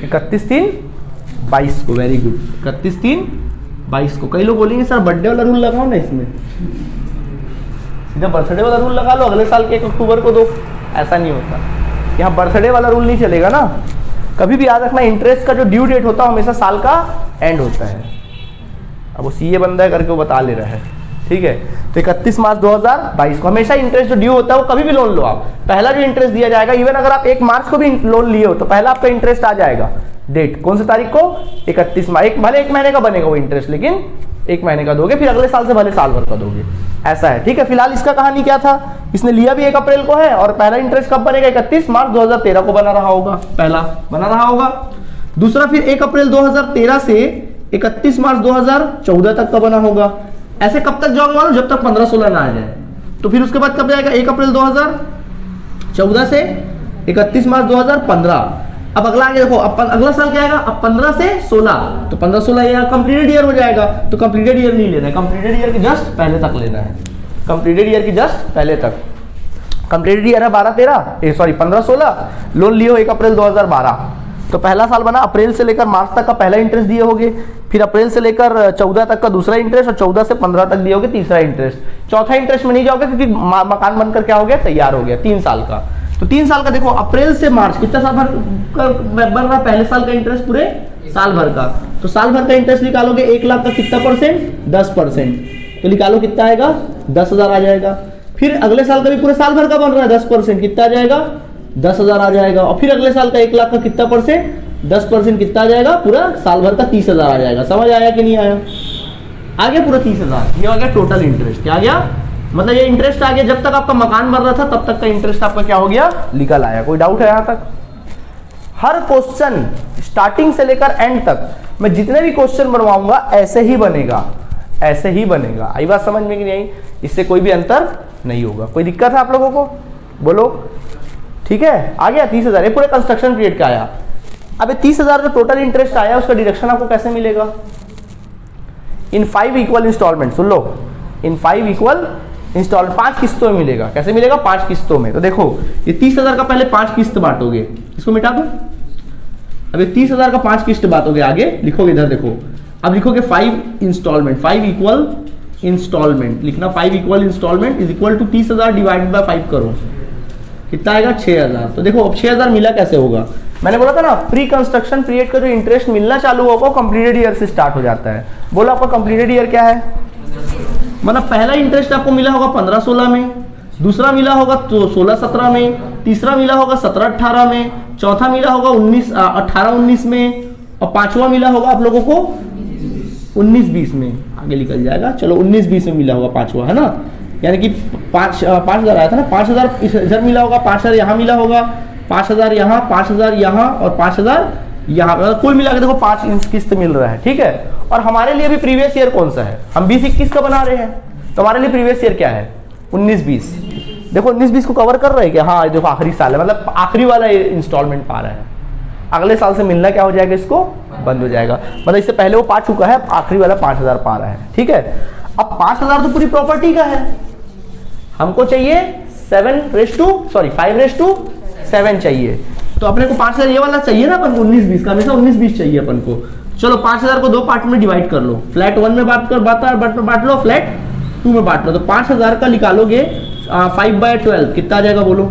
31/3/22 को। वेरी गुड, 31/3/22 को। कई लोग बोलेंगे सर बर्थडे वाला रूल लगाओ ना, इसमें सीधा बर्थडे वाला रूल लगा लो, अगले साल के 1 अक्टूबर को दो। ऐसा नहीं होता, यहाँ बर्थडे वाला रूल नहीं चलेगा ना। कभी भी याद रखना, इंटरेस्ट का जो ड्यू डेट होता है हमेशा साल का एंड होता है। अब वो सीए बंदा है करके वो बता ले रहा है, ठीक है। तो 31 मार्च 2022 को हमेशा इंटरेस्ट जो ड्यू होता है वो कभी भी लोन लो आप, पहला जो इंटरेस्ट दिया जाएगा, इवन अगर आप 1 मार्च को भी लोन लिए हो तो पहला आपका इंटरेस्ट आ जाएगा। डेट कौन सी तारीख को? 31 मार्च। भले 1 महीने का बनेगा वो इंटरेस्ट, लेकिन 1 महीने का दोगे, फिर अगले साल से भले साल भर का दोगे, ऐसा है, ठीक है। फिलहाल इसका कहानी क्या था, इसने लिया भी 1 अप्रैल को है और पहला इंटरेस्ट कब बनेगा? 31 मार्च 2013 को बना रहा होगा, पहला बना रहा होगा। दूसरा फिर 1 अप्रैल 2013 से 31 मार्च 2014 तक का बना होगा। ऐसे कब तक जाओगे मालूम? जब तक 15-16 ना आ जाए। तो फिर उसके बाद कब जाएगा? 1 अप्रैल 2014 से 31 मार्च 2015। अब अगला आगे देखो, अगला साल क्या आएगा? अब 15 से 16, तो 15-16 ईयर कंप्लीटेड ईयर हो जाएगा। तो कंप्लीटेड ईयर नहीं लेना है, कंप्लीटेड ईयर की जस्ट पहले तक लेना है, कंप्लीटेड ईयर की जस्ट पहले तक। कंप्लीटेड ईयर है 15-16, लोन लियो 1 अप्रैल 2012, तो पहला साल बना अप्रैल से लेकर मार्च तक का पहला इंटरेस्ट दिए होगे, फिर अप्रैल से लेकर 14 तक का दूसरा इंटरेस्ट और 14 से 15 तक दिए होगे तीसरा इंटरेस्ट। चौथा इंटरेस्ट में नहीं जाओगे क्योंकि मकान बनकर क्या हो गया? तैयार हो गया, 3 साल का। तो 3 साल का देखो, अप्रैल से मार्च कितना साल भर बन रहा है? पहले साल का इंटरेस्ट पूरे साल भर का। तो साल भर का इंटरेस्ट निकालोगे 1 लाख का कितना परसेंट? 10%। तो निकालो कितना आएगा? 10,000 आ जाएगा। फिर अगले साल का भी पूरे साल भर का बन रहा है 10%, कितना आ जाएगा? 10,000 आ जाएगा। और फिर अगले साल का 1 लाख का कितना परसेंट? 10% कितना आ जाएगा? पूरा साल भर का 30,000 आ जाएगा। समझ आया कि नहीं आया? आ गया पूरा 30,000, ये आ गया टोटल इंटरेस्ट। क्या आ गया? मतलब ये इंटरेस्ट आ गया, जब तक आपका मकान बन रहा था तब तक का इंटरेस्ट आपका क्या हो गया? निकल आया। कोई डाउट है यहां तक? हर क्वेश्चन स्टार्टिंग से लेकर एंड तक मैं जितने भी क्वेश्चन बनवाऊंगा ऐसे ही बनेगा, ऐसे ही बनेगा। आई बात समझ में कि नहीं आई? इससे कोई भी अंतर नहीं होगा। कोई दिक्कत है आप लोगों को? बोलो। ठीक है, आ गया 30,000। ये पूरे कंस्ट्रक्शन पीरियड का आया। अब 30,000 जो टोटल इंटरेस्ट आया उसका डिडक्शन आपको कैसे मिलेगा? इन 5 इक्वल इंस्टॉलमेंट। सुन लो, इन 5 इक्वल इंस्टॉलमेंट, 5 किस्तों में मिलेगा। कैसे मिलेगा? 5 किस्तों में। तो देखो ये 30,000 का पहले 5 किस्त बांटोगे, इसको मिटा दो। अब ये 30,000 का 5 किस्त बांटोगे, आगे लिखोगे, इधर देखो। अब लिखोगे 5 इंस्टॉलमेंट, 5 इक्वल इंस्टॉलमेंट लिखना। 5 equal instalment is equal to 30,000 divided by 5 करो, कितना आएगा? 6,000। तो देखो अब 6,000 मिला कैसे होगा? मैंने बोला था ना, प्री कंस्ट्रक्शन पीरियड का जो इंटरेस्ट मिलना चालू होगा कंप्लीटेड ईयर से स्टार्ट हो जाता है। बोला आपका कंप्लीटेड ईयर क्या है? मतलब पहला इंटरेस्ट आपको मिला होगा 15-16 में, दूसरा मिला होगा तो 16-17 में, तीसरा मिला होगा 17-18 में, चौथा मिला होगा 18-19 में, और पांचवा मिला होगा आप लोगों को 19-20 में। आगे निकल जाएगा, चलो 19-20 में मिला होगा पांचवा, है ना। यानी कि 5,000 आया था ना, 5,000 इधर मिला होगा, 5,000 यहाँ मिला होगा, 5,000 यहाँ, 5,000 यहाँ और 5,000 यहाँ। मतलब कुल मिला के देखो 5 किस्त मिल रहा है, ठीक है। और हमारे लिए भी प्रीवियस ईयर कौन सा है? हम 20-21 का बना रहे हैं, तो हमारे लिए प्रीवियस ईयर क्या है? 19-20। देखो 19-20 को कवर कर रहे हैं क्या? हाँ, देखो आखिरी साल है, मतलब आखिरी वाला इंस्टॉलमेंट पा रहा है। अगले साल से मिलना क्या हो जाएगा? इसको बंद हो जाएगा। मतलब इससे पहले वो पा चुका है, आखिरी वाला 5,000 पा रहा है, ठीक है। अब 5,000 तो पूरी प्रॉपर्टी का है, हमको चाहिए 5:7 चाहिए। तो अपने को 5,000 ये वाला चाहिए ना अपन को, 19-20 का, हमेशा 19-20 चाहिए अपन को। चलो 5,000 को 2 पार्ट में डिवाइड कर लो, फ्लैट 1 में बांट लो, फ्लैट 2 में बांट लो। तो 5,000 का निकालोगे 5/12 कितना आ जाएगा बोलो?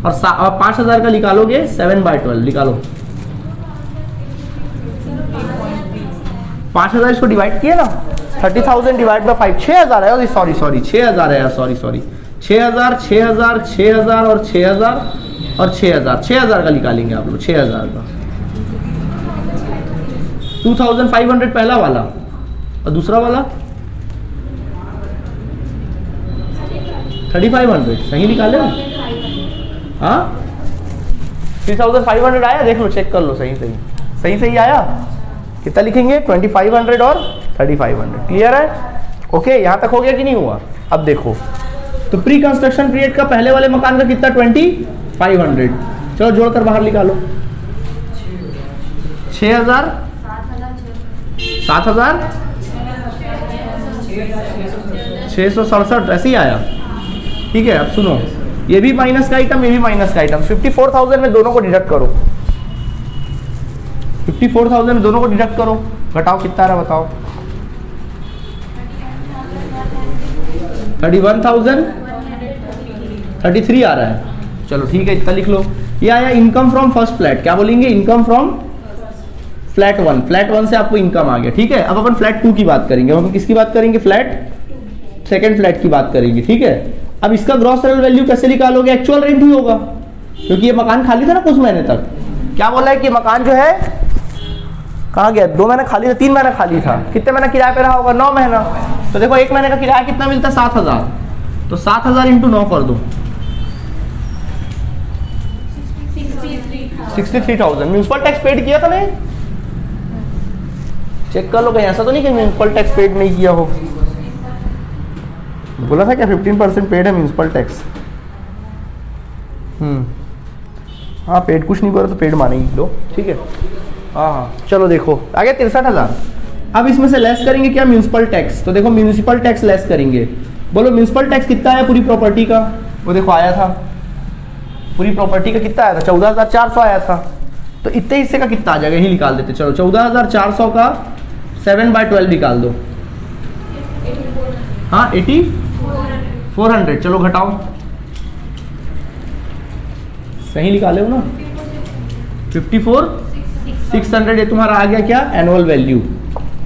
और 5,000 का निकालोगे 7/12 निकालो। 5,000 इसको डिवाइड किए ना, 30,000 डिवाइड बाय 5, 6,000 है। सॉरी 6,000 है यार, सॉरी 6,000, 6,000, 6,000 और 6,000 और 6,000 का निकालेंगे आप लोग, 6,000 का। 2,500 पहला वाला और दूसरा वाला 3,500। सही निकाले? हाँ 3,500 आया, देख लो, चेक कर लो, सही आया। कितना लिखेंगे? 2,500 और 3,500। क्लियर है? ओके, यहां तक हो गया कि नहीं हुआ? अब देखो, तो प्री कंस्ट्रक्शन पीरियड का पहले वाले मकान का कितना? 2,500। चलो जोड़कर बाहर निकालो, 6000 7667 ऐसे ही आया। ठीक है, अब सुनो, ये भी माइनस का आइटम, ये भी माइनस का आइटम। 54,000 में दोनों को डिडक्ट करो, 54,000 में दोनों को डिडक्ट करो, घटाओ कितना आ रहा बताओ। 31,033 आ रहा है। चलो ठीक है, इतना लिख लो। ये आया इनकम फ्रॉम फर्स्ट फ्लैट, क्या बोलेंगे, इनकम फ्रॉम फ्लैट 1। फ्लैट 1 से आपको इनकम आ गया। ठीक है, अब अपन फ्लैट 2 की बात करेंगे। अब हम किसकी बात करेंगे, फ्लैट सेकंड फ्लैट की बात करेंगे। ठीक है, अब इसका ग्रॉस रेंट वैल्यू कैसे निकालोगे, एक्चुअल रेंट ही होगा, क्योंकि ये मकान खाली था ना कुछ महीने तक। क्या बोला है कि मकान जो है कहाँ गया, 2 महीने खाली था, 3 महीने खाली था, कितने महीने किराए पे रहा होगा, 9 महीना। तो देखो 1 महीने का किराया कितना मिलता है, 7,000। तो 7,000 इंटू 9 कर दो, 63,000। म्यूनसिपल टैक्स पेड किया था नहीं, चेक कर लो कहीं ऐसा तो नहीं कि म्यूनसिपल टैक्स पेड नहीं किया हो। बोला था क्या 15% पेड है म्यूनसिपल टैक्स। हाँ, पेड कुछ नहीं बोला तो पेड मानेगी लो। ठीक है, हाँ, चलो देखो आगे 63,000। अब इसमें से लेस करेंगे क्या, म्यूनसिपल टैक्स। तो देखो म्यूनसिपल टैक्स लेस करेंगे, बोलो म्यूनसिपल टैक्स कितना आया पूरी प्रॉपर्टी का, वो देखो आया था, पूरी प्रॉपर्टी का कितना आया था, 14,400 आया था। तो इतने हिस्से का कितना आ जाएगा, यही निकाल देते। चलो 14,400 का 7/12 निकाल दो। हाँ 8400, चलो घटाओ, सही निकाले हो ना, 54,600 ये तुम्हारा आ गया क्या, एनुअल वैल्यू।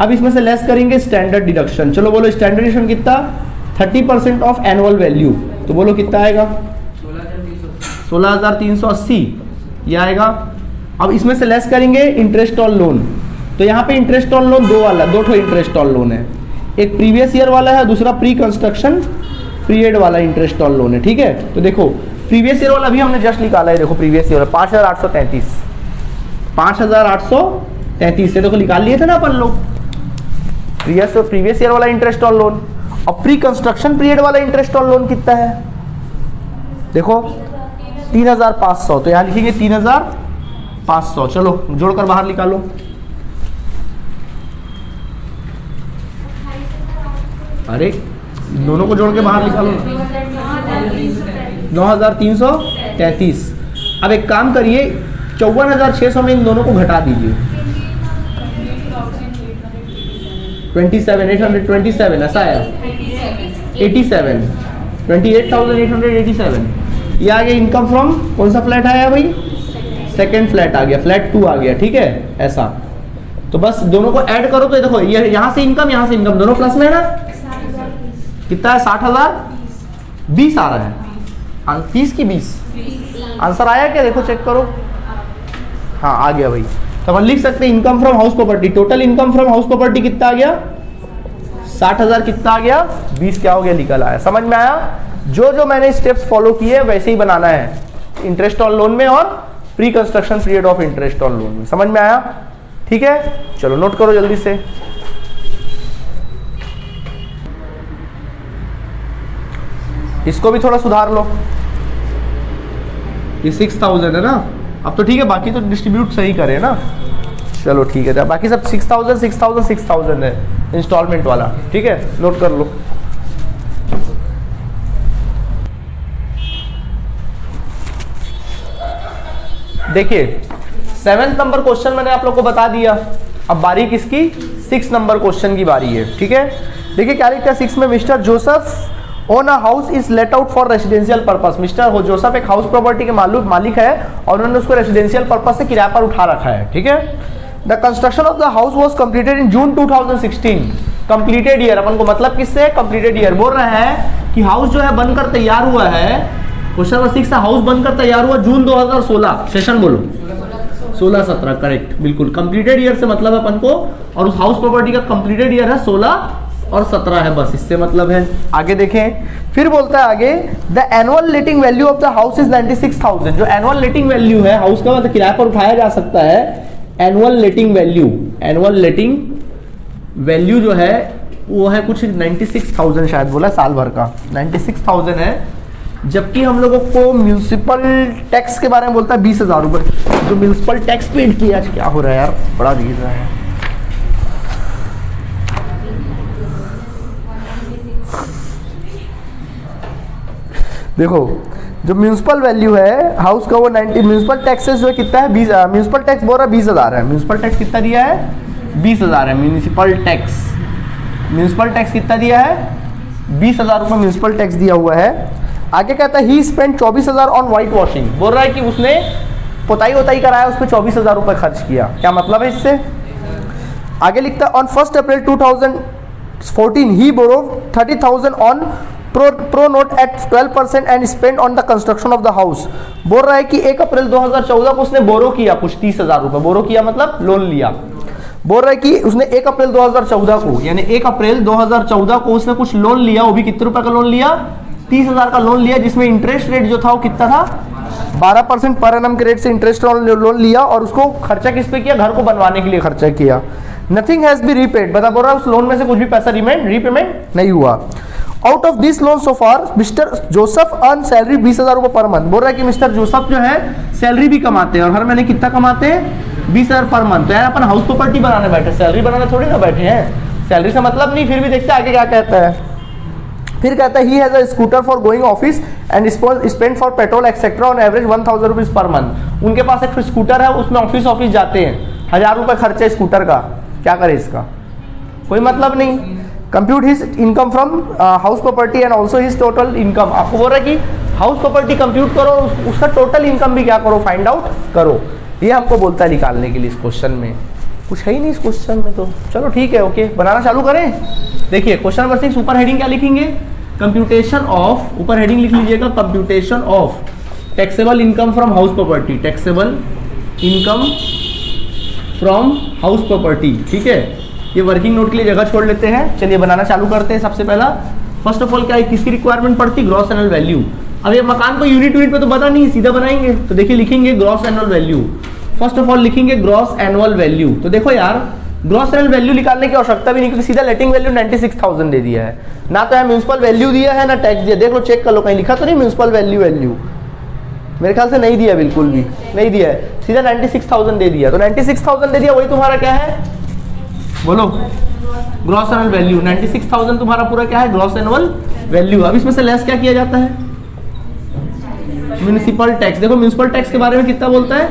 अब इसमें से लेस करेंगे स्टैंडर्ड डिडक्शन। चलो बोलो स्टैंडर्ड डिडक्शन कितना, 30% ऑफ एनुअल वैल्यू। तो बोलो कितना आएगा, 16,380 ये आएगा। अब इसमें से लेस करेंगे इंटरेस्ट ऑन लोन। तो यहाँ पे इंटरेस्ट ऑन लोन दो ठो इंटरेस्ट ऑन लोन है, एक प्रीवियस ईयर वाला है, दूसरा प्री कंस्ट्रक्शन पीरियड वाला इंटरेस्ट ऑन लोन है। ठीक है, तो देखो प्रीवियस ईयर वाला अभी हमने जस्ट निकाला है, देखो प्रीवियस ईयर 5,833 से देखो निकाल लिए थे ना अपन लोग, प्रीवियस ईयर वाला इंटरेस्ट ऑन लोन। और प्री कंस्ट्रक्शन पीरियड वाला इंटरेस्ट ऑन लोन कितना है, देखो 3,500। तो यहाँ लिखेंगे 3,500, चलो जोड़कर बाहर निकालो। अरे दोनों को जोड़ के बाहर निकालो, 9,333। अब एक काम करिए, 54,600 में इन दोनों को घटा दीजिए, 27,827 ऐसा आया, 87, 28,887 ये आ गया इनकम फ्रॉम कौन सा फ्लैट आया भाई, सेकेंड फ्लैट आ गया, फ्लैट 2 आ गया। ठीक है, ऐसा। तो बस दोनों को ऐड करो तो देखो ये यहाँ से इनकम, यहाँ से इनकम, दोनों प्लस में है ना। कितना है, 60,020 आ रहा है, 30 की 20 आंसर आया क्या, देखो चेक करो। हाँ आ गया भाई। तो अपन लिख सकते हैं income from house property, total income from house property कितना आ गया, 60,000 कितना आ गया, 20 क्या हो गया, निकल आया। समझ में आया, जो जो मैंने स्टेप्स फॉलो किए वैसे ही बनाना है इंटरेस्ट ऑन लोन में और pre construction period of interest on loan में। समझ में आया, ठीक है, चलो नोट करो जल्दी से। इसको भी थोड़ा सुधार लो, ये 6,000 है ना, अब तो ठीक है, बाकी तो डिस्ट्रीब्यूट सही करे ना। चलो ठीक है, बाकी सब 6,000 6,000 6,000 है इंस्टॉलमेंट वाला। ठीक है, नोट कर लो। देखिए 7th नंबर क्वेश्चन मैंने आप लोग को बता दिया, अब बारी किसकी, 6 नंबर क्वेश्चन की बारी है। ठीक है, देखिए क्या लिखा है 6 में, mister Joseph own a house is let out for residential purpose. Mister Joseph एक हाउस प्रॉपर्टी के मालिक है और उन्होंने उसको रेसिडेंशियल पर्पस से किराए पर उठा रखा है। ठीक है, the construction of the house was completed in June 2016। Completed year अपन को मतलब किससे, कंप्लीटेड ईयर बोल रहा है कि हाउस जो है बनकर तैयार हुआ है, क्वेश्चन नंबर 6 हाउस बनकर तैयार हुआ जून 2016, सेशन बोलो 16-17 करेक्ट, बिल्कुल। कंप्लीटेड ईयर से मतलब अपन को, और उस हाउस प्रॉपर्टी का कंप्लीटेड ईयर है 16 और 17 है, बस इससे मतलब है। आगे देखें, फिर बोलता है आगे, the annual letting value of the house is 96,000। जो एनुअल लेटिंग वैल्यू है हाउस का, मतलब किराए पर उठाया जा सकता है, एनुअल लेटिंग वैल्यू जो है वो है कुछ 96,000 शायद बोला, साल भर का 96,000 है जबकि हम लोगों को म्यूनिसिपल टैक्स के बारे में बोलता है 20,000 रुपये। जो म्यूनिसिपल टैक्स पेड किया, आज क्या हो रहा है यार, बड़ा गिर रहा है। देखो जो म्यूनिसिपल वैल्यू है हाउस का वो 90, म्यूनिसिपल टैक्सेस जो है कितना है 20, म्यूनिसिपल टैक्स बोल रहा है 20,000 है। म्यूनिसिपल टैक्स कितना दिया है 20,000 है। म्यूनिसिपल टैक्स कितना दिया है 20,000 रुपये म्यूनिसिपल टैक्स दिया हुआ है। आगे कहता है ही स्पेंड 24,000 ऑन व्हाइट वॉशिंग, बोल रहा है कि उसने पोताई वोताई कराया, उस पर 24,000 रुपये खर्च किया। क्या मतलब है इससे? आगे लिखता है on 1 April 2014 he borrow 30,000 on pro note at 12% and spend on the construction of the house. बोल रहा है कि 1 अप्रैल 2014 को उसने बोरो किया कुछ 30,000 रुपये, बोरो किया मतलब लोन लिया। बोल रहा है कि उसने 1 अप्रैल 2014 को, यानी 1 अप्रैल 2014 को उसने कुछ लोन लिया। वो भी कितने रुपए का लोन लिया 30,000 का लोन लिया, जिसमें इंटरेस्ट रेट जो था वो कितना था 12% पर एनम के रेट से इंटरेस्ट लोन लिया। और उसको खर्चा किस पे किया, घर को बनवाने के लिए खर्चा किया। नथिंग हैज बी रीपेड, बता बोल रहा है उस लोन में से कुछ भी पैसा रीपेमेंट नहीं हुआ। Out of this loan so far mister Joseph earn salary 20,000 रुपये पर मंथ। बोल रहा है कि मिस्टर जोसेफ जो है सैलरी भी कमाते हैं और हर महीने कितना कमाते हैं 20,000 पर मंथ। तो यार अपन हाउस प्रॉपर्टी बनाने बैठे, सैलरी बनाने थोड़ी ना बैठे हैं, सैलरी से मतलब नहीं। फिर भी देखते आगे क्या कहता है। फिर कहता है he has a scooter for going office and spend for petrol etcetera on average 1,000 rupees per month. उनके पास एक स्कूटर है, उसमें ऑफिस जाते हैं, 1,000 रुपये खर्चा है स्कूटर का। क्या करे इसका, कोई मतलब नहीं। Compute his income from house property and also his total income. आपको बोल रहा है कि हाउस प्रॉपर्टी कंप्यूट करो, उसका टोटल इनकम भी क्या करो, फाइंड आउट करो। ये हमको बोलता है निकालने के लिए। इस क्वेश्चन में कुछ है ही नहीं, इस क्वेश्चन में तो चलो ठीक है, ओके बनाना चालू करें। देखिए क्वेश्चन नंबर 6 ऊपर हेडिंग क्या लिखेंगे, कंप्यूटेशन ऑफ, ऊपर हेडिंग लिख लीजिएगा computation of taxable income from house property, taxable income from house property. ठीक है, ये वर्किंग नोट के लिए जगह छोड़ लेते हैं। चलिए बनाना चालू करते हैं। सबसे पहला फर्स्ट ऑफ ऑल क्या है, किसकी रिक्वायरमेंट पड़ती है, ग्रॉस एनुअल वैल्यू। अब ये मकान को यूनिट पे तो पता नहीं है, सीधा बनाएंगे। तो देखिए लिखेंगे gross annual value. First of all लिखेंगे ग्रॉस एनुअल वैल्यू। तो देखो यार ग्रॉस एनुअल वैल्यू निकालने की आवश्यकता भी नहीं, क्योंकि सीधा लेटिंग वैल्यू 96,000 दे दिया है। ना तो यहाँ म्यूनिसिपल वैल्यू दिया है ना टैक्स दिया। देख लो चेक कर लो, कहीं लिखा तो नहीं म्यूनिसिपल वैल्यू, मेरे ख्याल से नहीं दिया, बिल्कुल भी नहीं दिया है। सीधा 96,000 दे दिया। तो 96,000 दे दिया, वही तुम्हारा क्या है बोलो, ग्रॉस एनुअल वैल्यू। 96,000 तुम्हारा पूरा क्या है, ग्रॉस एनुअल वैल्यू। अब इसमें से लेस क्या किया जाता है, म्यूनिसिपल टैक्स। देखो म्यूनिसिपल टैक्स के बारे में कितना बोलता है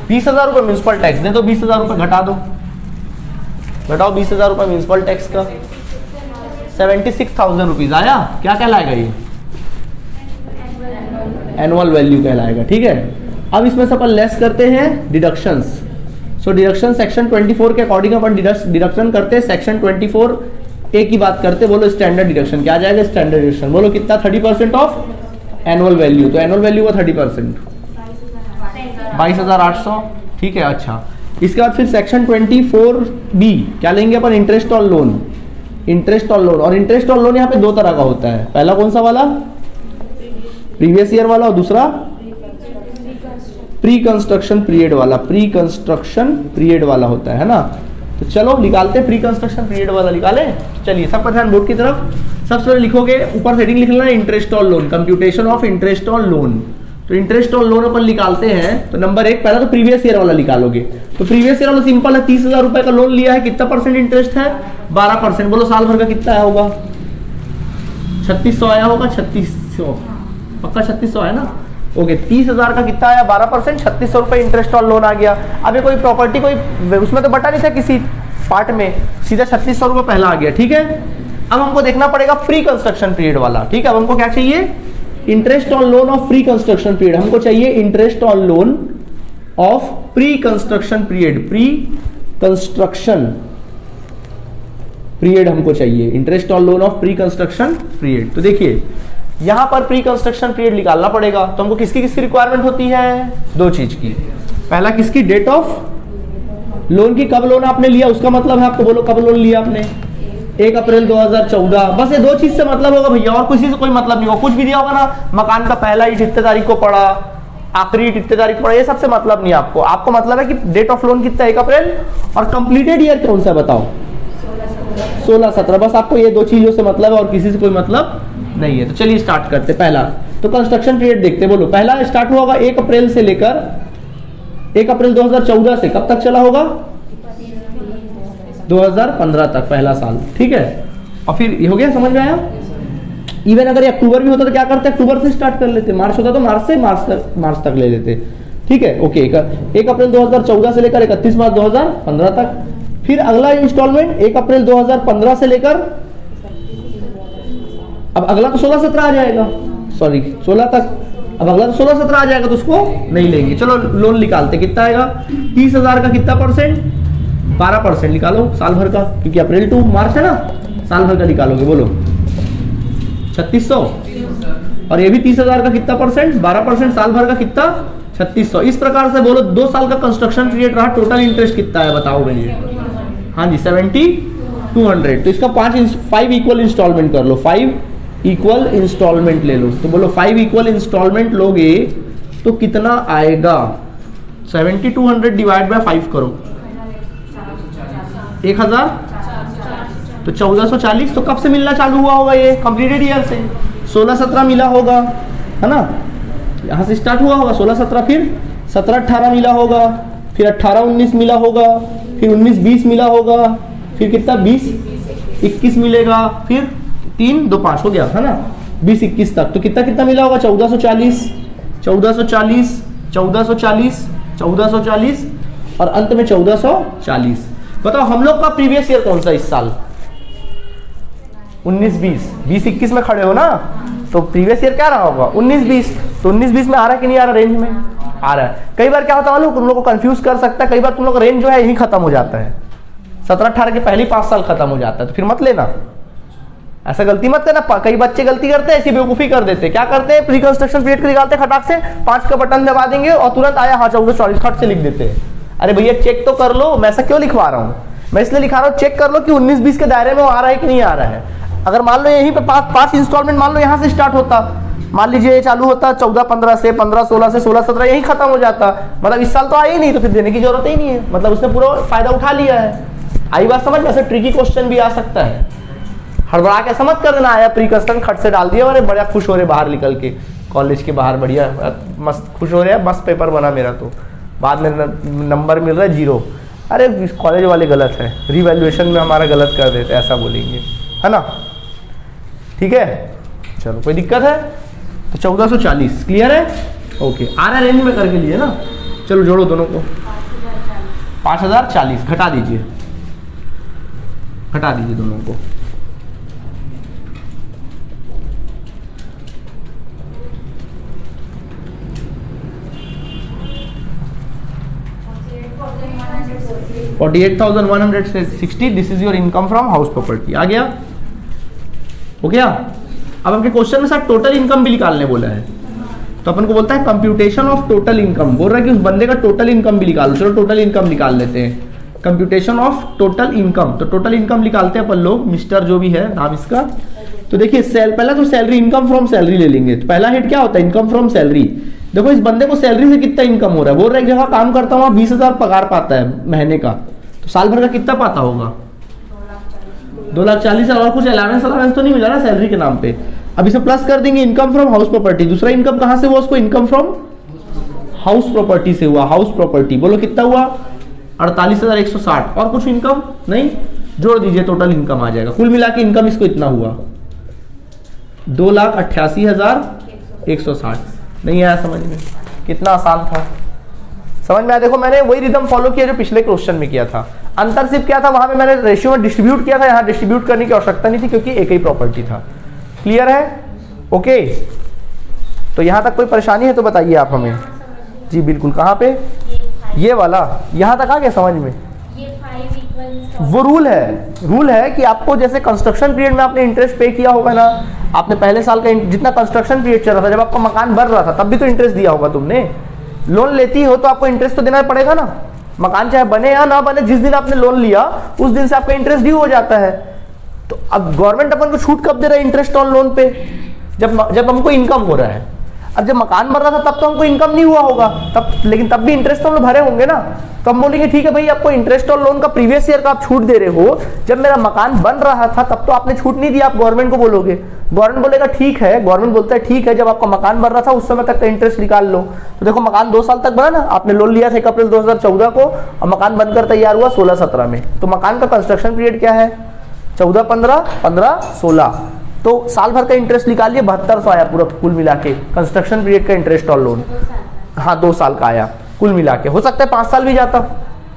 20,000 रुपये म्यूनिसिपल टैक्स। दे दो 20,000 रुपये, घटा दो, घटाओ 20,000 रुपये म्यूनिसिपल टैक्स का, 76,000 रुपीज आया। क्या कहलाएगा ये, एनुअल वैल्यू कहलाएगा। ठीक है, अब इसमें से अपन लेस करते हैं डिडक्शंस। सो डिडक्शन सेक्शन 24 के अकॉर्डिंग अपन डिडक्शन करते हैं। सेक्शन 24 ए की बात करते, बोलो स्टैंडर्ड डिडक्शन क्या आ जाएगा, स्टैंडर्ड डिडक्शन बोलो कितना 30% ऑफ एनुअल वैल्यू। तो एनुअल वैल्यू का 30% 22,800। ठीक है, अच्छा इसके बाद फिर सेक्शन 24B क्या लेंगे अपन, interest on loan. Interest on loan, और इंटरेस्ट ऑन लोन यहाँ पे दो तरह का होता है। पहला कौन सा वाला, प्रीवियस ईयर वाला, और दूसरा प्री कंस्ट्रक्शन पीरियड वाला। प्री कंस्ट्रक्शन पीरियड वाला होता है ना। तो चलो निकालते हैं, प्री कंस्ट्रक्शन पीरियड वाला निकाले। चलिए सबका ध्यान बोर्ड की तरफ। सबसे पहले लिखोगे, ऊपर हेडिंग लिख लेना interest on loan, computation of interest on loan. तो इंटरेस्ट ऑन लोन अपन निकालते हैं। तो नंबर 1 पहला तो प्रीवियस ईयर वाला निकालोगे। तो प्रीवियस ईयर वाला सिंपल है, 30,000 रुपए का लोन लिया है, कितना परसेंट इंटरेस्ट है 12%। बोलो साल भर का कितना आया होगा, 3600 आया होगा, 3600 पक्का 3600 है ना। ओके, 30,000 का कितना आया 12%, 3600 रुपए इंटरेस्ट ऑन लोन आ गया। अब ये कोई प्रॉपर्टी कोई उसमें तो बटा नहीं था किसी पार्ट में, सीधा 3600 रुपए पहला आ गया। ठीक है, अब हमको देखना पड़ेगा प्री कंस्ट्रक्शन पीरियड वाला। ठीक है, अब हमको क्या चाहिए, interest on loan of pre construction period. हमको चाहिए interest on loan of pre construction period, pre construction period हमको चाहिए, interest on loan of pre construction period. तो देखिए यहां पर प्री कंस्ट्रक्शन पीरियड निकालना पड़ेगा। तो हमको किसकी किसकी रिक्वायरमेंट होती है, दो चीज की। पहला किसकी, डेट ऑफ लोन की, कब लोन आपने लिया उसका मतलब है। आपको बोलो कब लोन लिया आपने, 1 अप्रैल 2014। बस ये दो चीज से मतलब होगा भैया, और किसी से कोई मतलब नहीं होगा। कुछ भी दिया होगा ना, मकान का पहला ईंट इतने तारीख को पड़ा, आखिरी ईंट इतने तारीख को पड़ा, ये सबसे मतलब नहीं आपको। आपको मतलब है कि डेट ऑफ लोन कितना है 1 अप्रैल, और कंप्लीटेड ईयर कौन सा बताओ 16-17, बस आपको ये दो चीजों से मतलब है और किसी से कोई मतलब नहीं है। तो चलिए स्टार्ट करते। पहला तो कंस्ट्रक्शन पीरियड देखते, बोलो पहला स्टार्ट हुआ होगा 1 अप्रैल से लेकर 1 अप्रैल 2014 से कब तक चला होगा? 2015 तक, पहला साल, ठीक है। और फिर ये हो गया, समझ में आया? इवन अगर अक्टूबर भी होता तो क्या करते, अक्टूबर से स्टार्ट कर लेते, मार्च होता तो मार्च तक ले लेते, ठीक है। ओके, 1 अप्रैल 2014 से लेकर 31 मार्च 2015 तक। फिर अगला इंस्टॉलमेंट 1 अप्रैल 2015 से लेकर, अब अगला तो 16-17 आ जाएगा, सॉरी 16 तक, अब अगला तो 16-17 आ जाएगा तो उसको नहीं लेंगे। चलो लोन निकालते, कितना आएगा? 30,000 का कितना परसेंट? 12% निकालो साल भर का, क्योंकि अप्रैल टू मार्च है ना, साल भर का निकालोगे, बोलो 3600। और ये भी 30,000 का कितना परसेंट? 12%, साल भर का कितना? 3600। इस प्रकार से बोलो 2 साल का कंस्ट्रक्शन पीरियड रहा, टोटल इंटरेस्ट कितना है बताओ मुझे? हाँ जी 7200। तो इसका 5 इक्वल इंस्टॉलमेंट कर लो, 5 इक्वल इंस्टॉलमेंट ले लो। तो बोलो 5 इक्वल इंस्टॉलमेंट लोगे तो कितना आएगा? 7200 डिवाइड बाय 5 करो, 1000, तो 1440। तो कब से मिलना चालू हुआ होगा? ये कंप्लीटेड ईयर से 16-17 मिला होगा, है ना, यहाँ से स्टार्ट हुआ होगा 16-17, फिर 17-18 मिला होगा, फिर 18-19 मिला होगा, फिर 19-20 मिला होगा, फिर कितना 20-21 मिलेगा, फिर 3-2-5 हो गया, है ना, 20-21 तक। तो कितना मिला होगा? 1440, 1440, 1440, 1440 और अंत में 1440। बताओ हम लोग का प्रीवियस ईयर कौन सा इस साल? 19-20, 20-21 में खड़े हो ना, तो प्रीवियस ईयर क्या रहा होगा? 19-20। तो 19-20 में आ रहा है कि नहीं आ रहा? रेंज में आ रहा है। कई बार क्या होता है तुम लोग को कंफ्यूज कर सकता है, कई बार तुम लोग रेंज जो है यही खत्म हो जाता है, 17-18 के पहले 5 साल खत्म हो जाता है, तो फिर मत लेना, ऐसा गलती मत करना। कई बच्चे गलती करते हैं, ऐसी बेवकूफी कर देते हैं। क्या करते हैं? प्री कंस्ट्रक्शन पीरियड को निकालते खटाक से, 5 का बटन दबा देंगे और तुरंत आया हाँ 1440 खट से लिख देते हैं। अरे भैया चेक तो कर लो, मैं ऐसा क्यों लिखवा रहा हूँ? मैं इसलिए लिखा रहा हूँ चेक कर लो कि 19-20 के दायरे में वो आ रहा है कि नहीं आ रहा है। अगर मान लो यहीं पे 5 इंस्टॉलमेंट मान लो यहाँ से स्टार्ट होता, मान लीजिए चालू होता 14-15 से, 15-16 से, 16-17 यही खत्म हो जाता, मतलब इस साल तो आया ही नहीं, तो फिर देने की जरूरत ही नहीं है, मतलब उसने पूरा फायदा उठा लिया है। आई बात समझ में? ऐसे ट्रिकी क्वेश्चन भी आ सकता है, हड़बड़ा के समझ कर देना, आया प्री कंस्ट्रक्शन खट से डाल दिया, अरे बड़ा खुश हो रहे बाहर निकल के, कॉलेज के बाहर बढ़िया मस्त खुश हो रहे हैं, मस्त पेपर बना मेरा, तो बाद में नंबर मिल रहा है 0। अरे कॉलेज वाले गलत है, रिवैल्यूएशन में हमारा गलत कर देते, ऐसा बोलेंगे, है ना, ठीक है। चलो कोई दिक्कत है? तो 1440 क्लियर है? ओके, आ रहा रेंज में करके लिए ना। चलो जोड़ो दोनों को, 5040 घटा दीजिए, घटा दीजिए दोनों को। $48,160। This is your income from house property. आ गया? हो गया? अब आपके क्वेश्चन में साथ टोटल इनकम भी निकालने बोला है, तो अपन को बोलता है कंप्यूटेशन ऑफ टोटल इनकम, बोल रहा है कि उस बंदे का टोटल इनकम भी निकालो। चलो टोटल इनकम निकाल लेते हैं, कंप्यूटेशन ऑफ टोटल इनकम। तो टोटल इनकम निकालते हैं अपन लोग, मिस्टर जो भी है नाम इसका। तो देखिए पहला तो सैलरी, इनकम फ्रॉम सैलरी ले लेंगे। तो पहला हेड क्या होता है? Income from salary. देखो इस बंदे को सैलरी से कितना इनकम हो रहा है, बोल रहा है एक जगह काम करता हूँ 20,000 पगार पाता है महीने का, तो साल भर का कितना पाता होगा? 2,40,000। और कुछ अलावेंस तो नहीं मिला ना सैलरी के नाम पे। अब इसे प्लस कर देंगे इनकम फ्रॉम हाउस प्रॉपर्टी। दूसरा इनकम कहां से हुआ उसको? इनकम फ्रॉम हाउस प्रॉपर्टी से हुआ। हाउस प्रॉपर्टी बोलो कितना हुआ? 48,160। और कुछ इनकम नहीं, जोड़ दीजिए टोटल इनकम आ जाएगा। कुल मिला के इनकम इसको इतना हुआ 2,88,160। नहीं आया समझ में? कितना आसान था, समझ में आया? देखो मैंने वही रिदम फॉलो किया जो पिछले क्वेश्चन में किया था। अंतर सिर्फ क्या था, वहां पे मैंने रेशियो में डिस्ट्रीब्यूट किया था, यहाँ डिस्ट्रीब्यूट करने की आवश्यकता नहीं थी क्योंकि एक ही प्रॉपर्टी था। क्लियर है? ओके, तो यहां तक कोई परेशानी है तो बताइए आप हमें। जी बिल्कुल, कहाँ पे? ये वाला यहां तक आ गया समझ में? वो रूल है कि आपको जैसे कंस्ट्रक्शन पीरियड में आपने इंटरेस्ट पे किया होगा ना, आपने पहले साल का जितना कंस्ट्रक्शन पीरियड चल रहा था, जब आपका मकान बन रहा था तब भी तो इंटरेस्ट दिया होगा तुमने। लोन लेती हो तो आपको इंटरेस्ट तो देना पड़ेगा ना, मकान चाहे बने या ना बने, जिस दिन आपने लोन लिया उस दिन से आपका इंटरेस्ट ड्यू हो जाता है। तो अब गवर्नमेंट अपन को छूट कब दे रहा है इंटरेस्ट ऑन लोन पे? जब हमको इनकम हो रहा है। अब जब मकान बन रहा था तब तो हमको इनकम नहीं हुआ होगा तब, लेकिन तब भी इंटरेस्ट तो हम भरे होंगे ना। तो हम बोलेंगे ठीक है भाई, आपको इंटरेस्ट और लोन का प्रीवियस ईयर का आप छूट दे रहे हो, जब मेरा मकान बन रहा था तब तो आपने छूट नहीं दिया, आप गवर्नमेंट को बोलोगे। गवर्नमेंट बोलेगा ठीक है, गवर्नमेंट बोलता है ठीक है, जब आपका मकान बन रहा था उस समय तक का इंटरेस्ट निकाल लो। तो देखो मकान 2 साल तक बना ना, आपने लोन लिया था 1 अप्रैल 2014 को और मकान बनकर तैयार हुआ 16-17 में। तो मकान का कंस्ट्रक्शन पीरियड क्या है? 14-15, 15-16, तो साल भर का इंटरेस्ट निकालिए, 7200 आया पूरा कुल मिला के कंस्ट्रक्शन पीरियड का इंटरेस्ट और लोन। हाँ 2 साल का आया कुल मिला के, हो सकता है 5 साल भी जाता,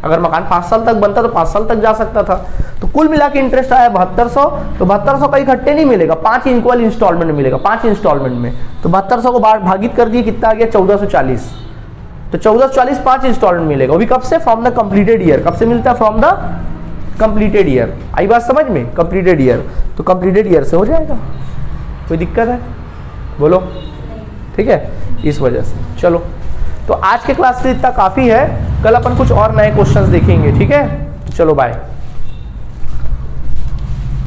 अगर मकान 5 साल तक बनता तो 5 साल तक जा सकता था। तो कुल मिला के इंटरेस्ट आया 7200, तो 7200 का इकट्ठे नहीं मिलेगा, 5 इक्वल इंस्टॉलमेंट में मिलेगा, 5 इंस्टॉलमेंट में। तो 7200 को भागित कर दिए, कितना आ गया? 1440। तो 1440 5 इंस्टॉलमेंट मिलेगा, वो भी कब से? From the completed year. कब से मिलता है? From the completed year. आई बात समझ में? कंप्लीटेड ईयर, तो कंप्लीटेड ईयर से हो जाएगा। कोई दिक्कत है? बोलो। ठीक है, इस वजह से। चलो, तो आज के क्लास से इतना काफ़ी है, कल अपन कुछ और नए क्वेश्चंस देखेंगे। ठीक है, चलो बाय।